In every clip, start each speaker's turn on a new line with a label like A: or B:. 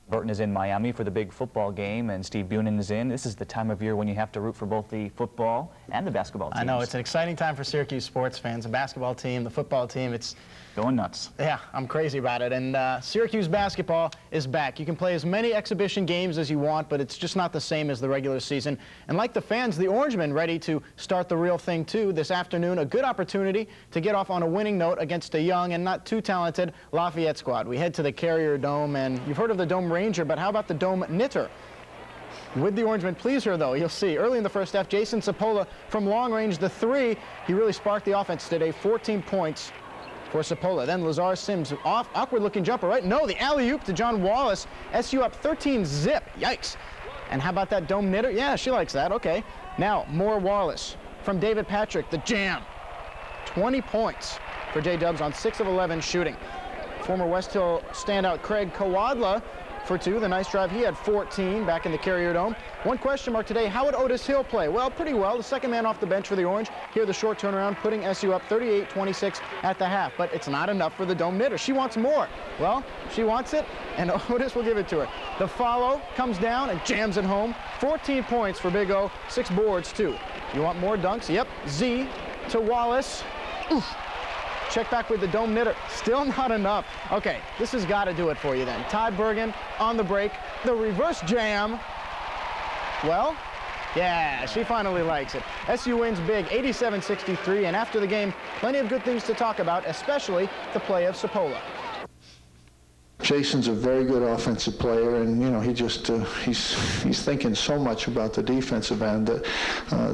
A: Burton is in Miami for the big football game, and Steve Bunin is in. This is the time of year when you have to root for both the football and the basketball teams.
B: I know, it's an exciting time for Syracuse sports fans. The basketball team, the football team, it's
A: going nuts.
B: Yeah, I'm crazy about it. And Syracuse basketball is back. You can play as many exhibition games as you want, but it's just not the same as the regular season. And like the fans, the Orangemen ready to start the real thing too. This afternoon, a good opportunity to get off on a winning note against a young and not too talented Lafayette squad. We head to the Carrier Dome, and you've heard of the Dome Ranger, but how about the Dome Knitter? Would the Orangemen please her, though? You'll see. Early in the first half, Jason Sapola from long range, the three. He really sparked the offense today. 14 points for Sapola. Then Lazar Sims off, awkward-looking jumper, right? No, the alley-oop to John Wallace. SU up 13-zip. Yikes. And how about that Dome Knitter? Yeah, she likes that. Okay. Now, more Wallace from David Patrick. The jam. 20 points for J-Dubs on 6 of 11 shooting. Former West Hill standout Craig Kowadla for 2. The nice drive. He had 14 back in the Carrier Dome. One question mark today, how would Otis Hill play? Well, pretty well. The second man off the bench for the Orange. Here the short turnaround, putting SU up 38-26 at the half. But it's not enough for the Dome Knitter. She wants more. Well, she wants it, and Otis will give it to her. The follow comes down and jams it home. 14 points for Big O. 6 boards, too. You want more dunks? Yep. Z to Wallace. Oof. Check back with the Dome Knitter. Still not enough. Okay, this has got to do it for you then. Ty Bergen on the break. The reverse jam. Well, yeah, she finally likes it. SU wins big, 87-63, and after the game, plenty of good things to talk about, especially the play of Sapola.
C: Jason's a very good offensive player, and you know he just he's thinking so much about the defensive end that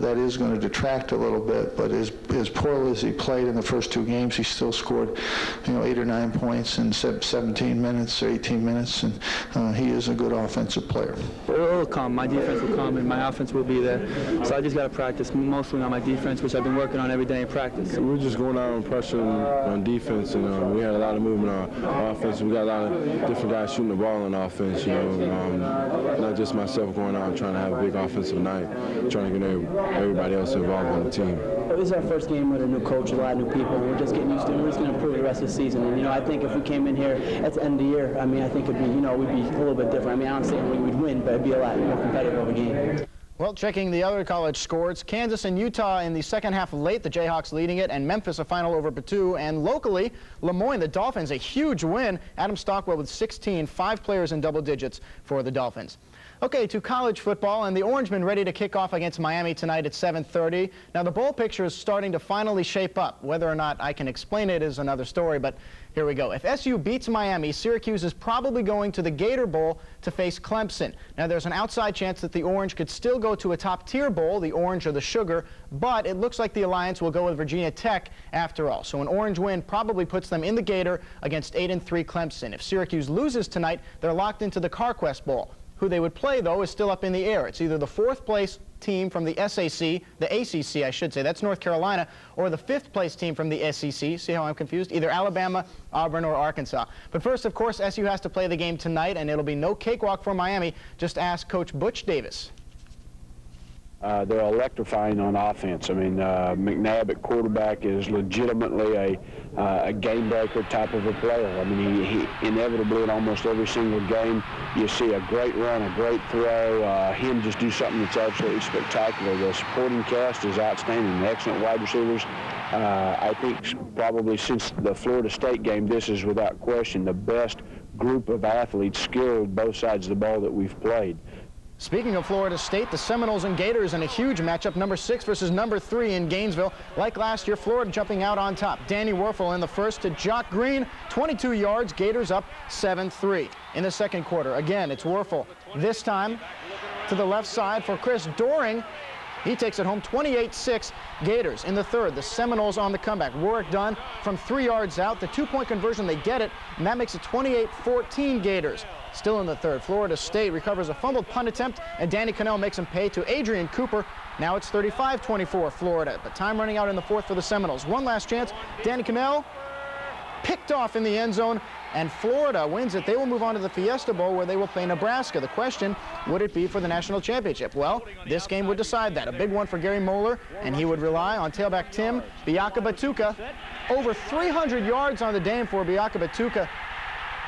C: that is going to detract a little bit. But as poorly as he played in the first 2 games, he still scored 8 or 9 points in 17 minutes or 18 minutes, and he is a good offensive player.
D: It'll come. My defense will come, and my offense will be there. So I just got to practice mostly on my defense, which I've been working on every day in practice.
E: We're just going out on pressure on defense, and we had a lot of movement on offense. We got a lot of different guys shooting the ball on offense, not just myself going out and trying to have a big offensive night, trying to get everybody else involved on the team.
D: This is our first game with a new coach, a lot of new people, and we're just getting used to it. We're just going to improve the rest of the season. And, I think if we came in here at the end of the year, I think it'd be, we'd be a little bit different. I don't say we'd win, but it'd be a lot more competitive of a game.
B: Well, checking the other college scores, Kansas and Utah in the second half late, the Jayhawks leading it, and Memphis a final over Purdue. And locally, Lemoyne, the Dolphins, a huge win. Adam Stockwell with 16, 5 players in double digits for the Dolphins. Okay, to college football, and the Orangemen ready to kick off against Miami tonight at 7:30. Now, the bowl picture is starting to finally shape up. Whether or not I can explain it is another story, but here we go. If SU beats Miami, Syracuse is probably going to the Gator Bowl to face Clemson. Now, there's an outside chance that the Orange could still go to a top-tier bowl, the Orange or the Sugar, but it looks like the Alliance will go with Virginia Tech after all. So an Orange win probably puts them in the Gator against 8-3 Clemson. If Syracuse loses tonight, they're locked into the CarQuest Bowl. Who they would play, though, is still up in the air. It's either the 4th place team from the SAC, the ACC, I should say, that's North Carolina, or the 5th place team from the SEC. See how I'm confused? Either Alabama, Auburn, or Arkansas. But first, of course, SU has to play the game tonight, and it'll be no cakewalk for Miami. Just ask Coach Butch Davis.
F: They're electrifying on offense. McNabb at quarterback is legitimately a game breaker type of a player. He inevitably in almost every single game you see a great run, a great throw, him just do something that's absolutely spectacular. The supporting cast is outstanding. Excellent wide receivers. I think probably since the Florida State game, this is without question the best group of athletes, skilled both sides of the ball that we've played.
B: Speaking of Florida State, the Seminoles and Gators in a huge matchup, number 6 versus number 3 in Gainesville. Like last year, Florida jumping out on top. Danny Werfel in the first to Jock Green, 22 yards, Gators up 7-3. In the second quarter, again, it's Werfel. This time to the left side for Chris Doring. He takes it home, 28-6 Gators. In the third, the Seminoles on the comeback. Warwick Dunn from 3 yards out. The 2-point conversion, they get it, and that makes it 28-14 Gators. Still in the third, Florida State recovers a fumbled punt attempt, and Danny Cannell makes him pay to Adrian Cooper. Now it's 35-24 Florida, but time running out in the fourth for the Seminoles. One last chance, Danny Cannell picked off in the end zone, and Florida wins it. They will move on to the Fiesta Bowl, where they will play Nebraska. The question, would it be for the national championship? Well, this game would decide that. A big one for Gary Moeller, and he would rely on tailback Tim Biaka Batuka. Over 300 yards on the day for Biaka Batuka.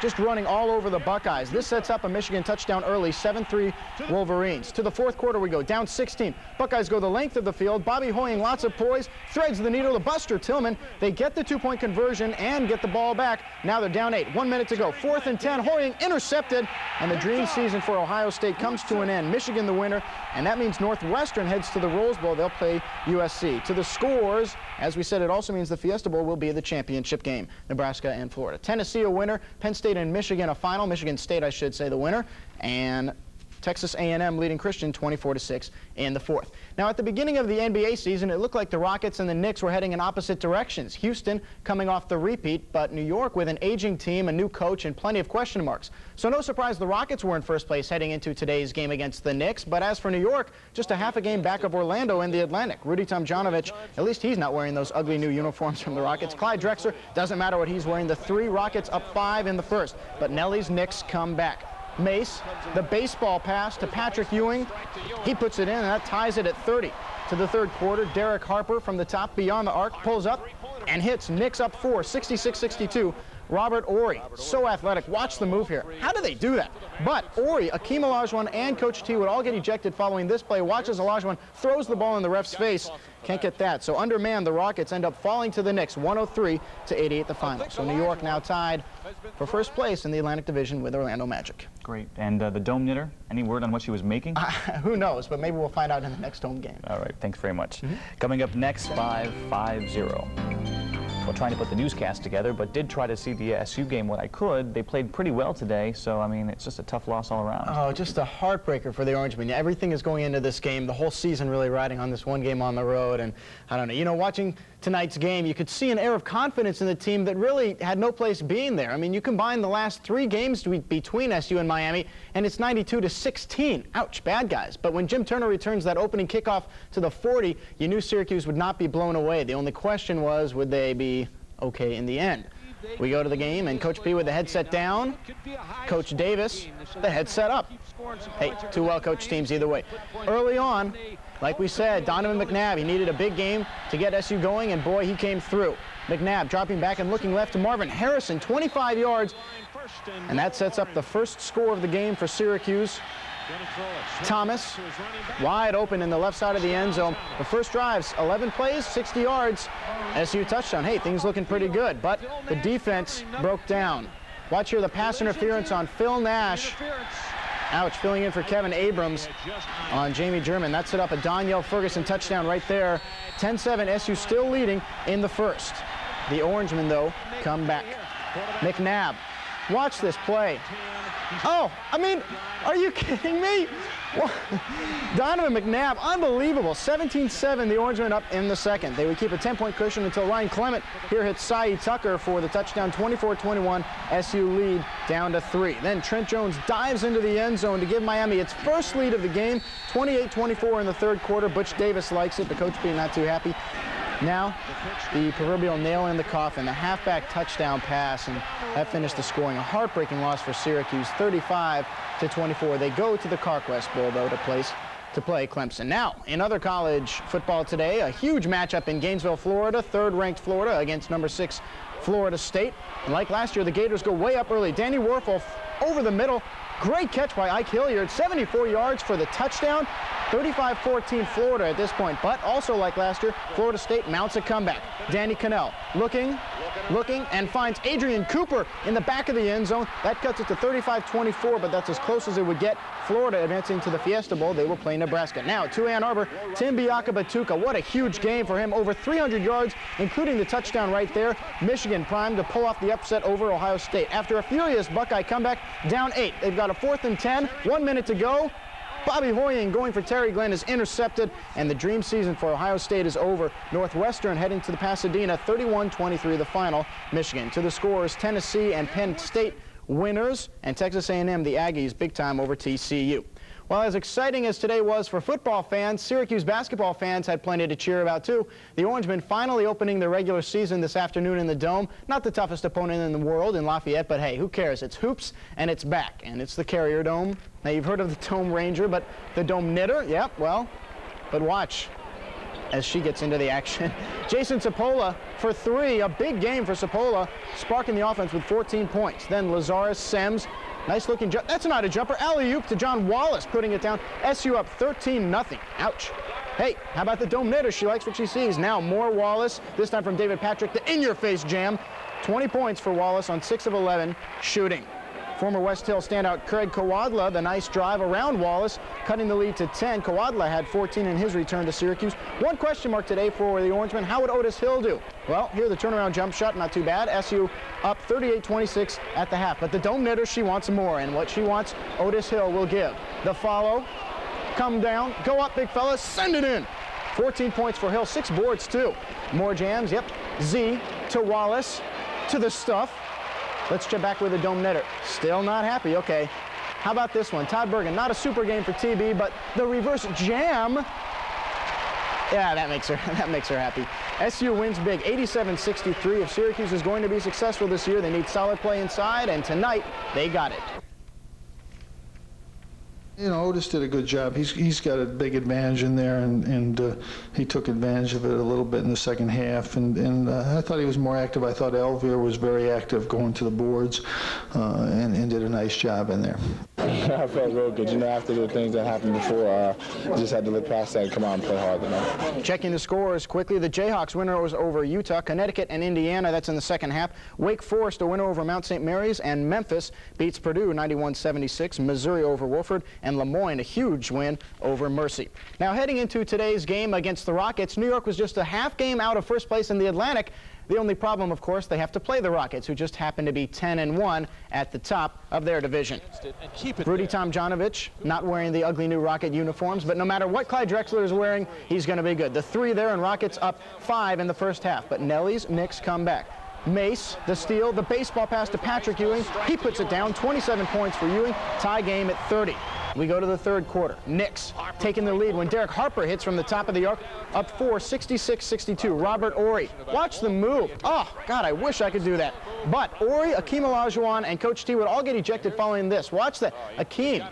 B: just running all over the Buckeyes. This sets up a Michigan touchdown early, 7-3 Wolverines. To the fourth quarter we go, down 16. Buckeyes go the length of the field. Bobby Hoying, lots of poise, threads the needle to Buster Tillman. They get the two-point conversion and get the ball back. Now they're down 8. 1 minute to go. 4th and 10. Hoying intercepted, and the dream season for Ohio State comes to an end. Michigan the winner, and that means Northwestern heads to the Rose Bowl. They'll play USC. To the scores, as we said, it also means the Fiesta Bowl will be the championship game, Nebraska and Florida. Tennessee a winner, Penn State and Michigan a final. Michigan State, I should say, the winner, and Texas A&M leading Christian 24-6 in the fourth. Now, at the beginning of the NBA season, it looked like the Rockets and the Knicks were heading in opposite directions. Houston coming off the repeat, but New York with an aging team, a new coach, and plenty of question marks. So no surprise the Rockets were in first place heading into today's game against the Knicks. But as for New York, just a half a game back of Orlando in the Atlantic. Rudy Tomjanovich, at least he's not wearing those ugly new uniforms from the Rockets. Clyde Drexler, doesn't matter what he's wearing. The 3 Rockets up 5 in the first. But Nelly's Knicks come back. Mace, the baseball pass to Patrick Ewing. He puts it in, and that ties it at 30. To the third quarter, Derek Harper from the top beyond the arc pulls up and hits Knicks up 4, 66-62. Robert Horry, so athletic. Watch the move here. How do they do that? But Horry, Akeem Olajuwon, and Coach T would all get ejected following this play. Watches Olajuwon, throws the ball in the ref's face. Can't get that. So undermanned, the Rockets end up falling to the Knicks, 103-88 the final. So New York now tied for first place in the Atlantic Division with Orlando Magic.
A: Great. And the dome knitter, any word on what she was making?
B: Who knows, but maybe we'll find out in the next home game.
A: All right, thanks very much. Coming up next, 5-5-0. Well, trying to put the newscast together, but did try to see the SU game when I could. They played pretty well today, so, I mean, it's just a tough loss all around.
B: Oh, just a heartbreaker for the Orangemen. Everything is going into this game, the whole season really riding on this one game on the road, and I don't know. You know, watching tonight's game, you could see an air of confidence in the team that really had no place being there. I mean, you combine the last 3 games between SU and Miami, and it's 92-16. Ouch, bad guys. But when Jim Turner returns that opening kickoff to the 40, you knew Syracuse would not be blown away. The only question was, would they be okay in the end? We go to the game, and Coach P with the headset down, Coach Davis, the headset up. Hey, 2 well-coached teams either way. Early on, like we said, Donovan McNabb, he needed a big game to get SU going, and boy, he came through. McNabb dropping back and looking left to Marvin Harrison, 25 yards, and that sets up the first score of the game for Syracuse. Thomas, wide open in the left side of the end zone. The first drive's 11 plays, 60 yards. SU touchdown. Hey, things looking pretty good, but the defense broke down. Watch here the pass interference on Phil Nash. Ouch, filling in for Kevin Abrams on Jamie German. That set up a Danielle Ferguson touchdown right there. 10-7, SU still leading in the first. The Orangemen, though, come back. McNabb, watch this play. Oh, I mean, are you kidding me? Donovan McNabb, unbelievable. 17-7, the Orangemen up in the second. They would keep a 10-point cushion until Ryan Clement here hits Saeed Tucker for the touchdown. 24-21, SU lead down to 3. Then Trent Jones dives into the end zone to give Miami its first lead of the game. 28-24 in the third quarter. Butch Davis likes it, but Coach B not too happy. Now, the proverbial nail in the coffin, the halfback touchdown pass, and that finished the scoring. A heartbreaking loss for Syracuse, 35-24. They go to the CarQuest Bowl, though, to play Clemson. Now, in other college football today, a huge matchup in Gainesville, Florida. 3rd-ranked Florida against number 6 Florida State. And like last year, the Gators go way up early. Danny Werfel over the middle. Great catch by Ike Hilliard. 74 yards for the touchdown. 35-14 Florida at this point, but also like last year, Florida State mounts a comeback. Danny Cannell looking, and finds Adrian Cooper in the back of the end zone. That cuts it to 35-24, but that's as close as it would get. Florida advancing to the Fiesta Bowl. They will play Nebraska. Now to Ann Arbor, Tim Biakabatuka. What a huge game for him. Over 300 yards, including the touchdown right there. Michigan primed to pull off the upset over Ohio State. After a furious Buckeye comeback, down 8. They've got a 4th and 10, 1 minute to go. Bobby Hoying going for Terry Glenn is intercepted, and the dream season for Ohio State is over. Northwestern heading to the Pasadena, 31-23 the final. Michigan to the scores, Tennessee and Penn State winners, and Texas A&M, the Aggies, big time over TCU. Well, as exciting as today was for football fans, Syracuse basketball fans had plenty to cheer about, too. The Orangemen finally opening their regular season this afternoon in the Dome. Not the toughest opponent in the world in Lafayette, but hey, who cares? It's hoops, and it's back, and it's the Carrier Dome. Now, you've heard of the Dome Ranger, but the Dome Knitter, yep, well, but watch. as she gets into the action. Jason Sapola for 3, a big game for Sapola, sparking the offense with 14 points. Then Lazarus Sems, nice looking jump. That's not a jumper. Alley-oop to John Wallace, putting it down. SU up 13-0. Ouch. Hey, how about the dome knitter? She likes what she sees. Now more Wallace, this time from David Patrick, the in-your-face jam. 20 points for Wallace on 6 of 11 shooting. Former West Hill standout Craig Kowadla, the nice drive around Wallace, cutting the lead to 10. Kowadla had 14 in his return to Syracuse. One question mark today for the Orangemen. How would Otis Hill do? Well, here the turnaround jump shot, not too bad. SU up 38-26 at the half. But the dome knitter, she wants more, and what she wants, Otis Hill will give. The follow, come down, go up, big fella, send it in. 14 points for Hill, 6 boards too. More jams, yep. Z to Wallace, to the stuff. Let's check back with the dome netter. Still not happy. Okay. How about this one? Todd Bergen, not a super game for TB, but the reverse jam. Yeah, that makes her happy. SU wins big, 87-63. If Syracuse is going to be successful this year, they need solid play inside, and tonight they got it.
C: You know, Otis did a good job. He's got a big advantage in there, and he took advantage of it a little bit in the second half. And I thought he was more active. I thought Elvira was very active going to the boards and did a nice job in there.
G: I felt real good. You know, after the things that happened before, just had to look past that and come out and play hard tonight.
B: Checking the scores quickly, the Jayhawks winner was over Utah, Connecticut, and Indiana. That's in the second half. Wake Forest a winner over Mount St. Mary's, and Memphis beats Purdue 91-76. Missouri over Wofford, and Lemoyne a huge win over Mercy. Now heading into today's game against the Rockets, New York was just a half game out of first place in the Atlantic. The only problem, of course, they have to play the Rockets, who just happen to be 10-1 at the top of their division. Rudy Tomjanovich not wearing the ugly new Rocket uniforms, but no matter what Clyde Drexler is wearing, he's going to be good. The 3 there, and Rockets up 5 in the first half, but Nelly's Knicks come back. Mace, the steal, the baseball pass to Patrick Ewing. He puts it down, 27 points for Ewing, tie game at 30. We go to the third quarter. Knicks taking the lead when Derek Harper hits from the top of the arc, up 4, 66-62. Robert Ory, watch the move. Oh, God, I wish I could do that. But Ory, Akeem Olajuwon, and Coach T would all get ejected following this. Watch that. Akeem,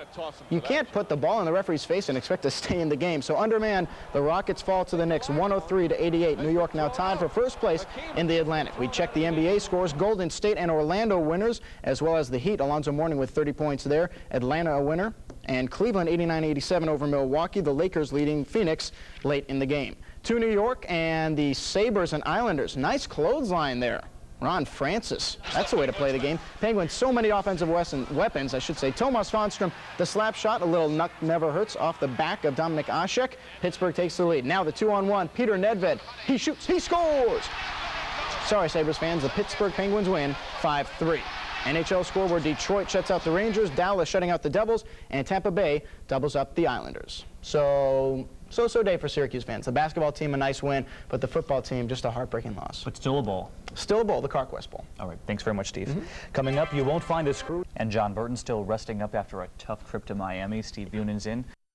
B: you can't put the ball in the referee's face and expect to stay in the game. So undermanned, the Rockets fall to the Knicks, 103-88. New York now tied for first place in the Atlantic. We check the NBA scores. Golden State and Orlando winners, as well as the Heat. Alonzo Mourning with 30 points there. Atlanta a winner. And Cleveland 89-87 over Milwaukee. The Lakers leading Phoenix late in the game. To New York and the Sabres and Islanders. Nice clothesline there. Ron Francis. That's the way to play the game. Penguins, so many offensive weapons, I should say. Tomas Svanstrom, the slap shot, a little knock never hurts off the back of Dominik Hasek. Pittsburgh takes the lead. Now the 2-on-1. Peter Nedved. He shoots. He scores. Sorry, Sabres fans. The Pittsburgh Penguins win 5-3. NHL scoreboard, Detroit shuts out the Rangers, Dallas shutting out the Devils, and Tampa Bay doubles up the Islanders. So day for Syracuse fans. The basketball team, a nice win, but the football team, just a heartbreaking loss.
A: But still a bowl.
B: Still a bowl, the Carquest Bowl.
A: All right, thanks very much, Steve. Coming up, you won't find a screw. And John Burton still resting up after a tough trip to Miami. Steve Bunin's in.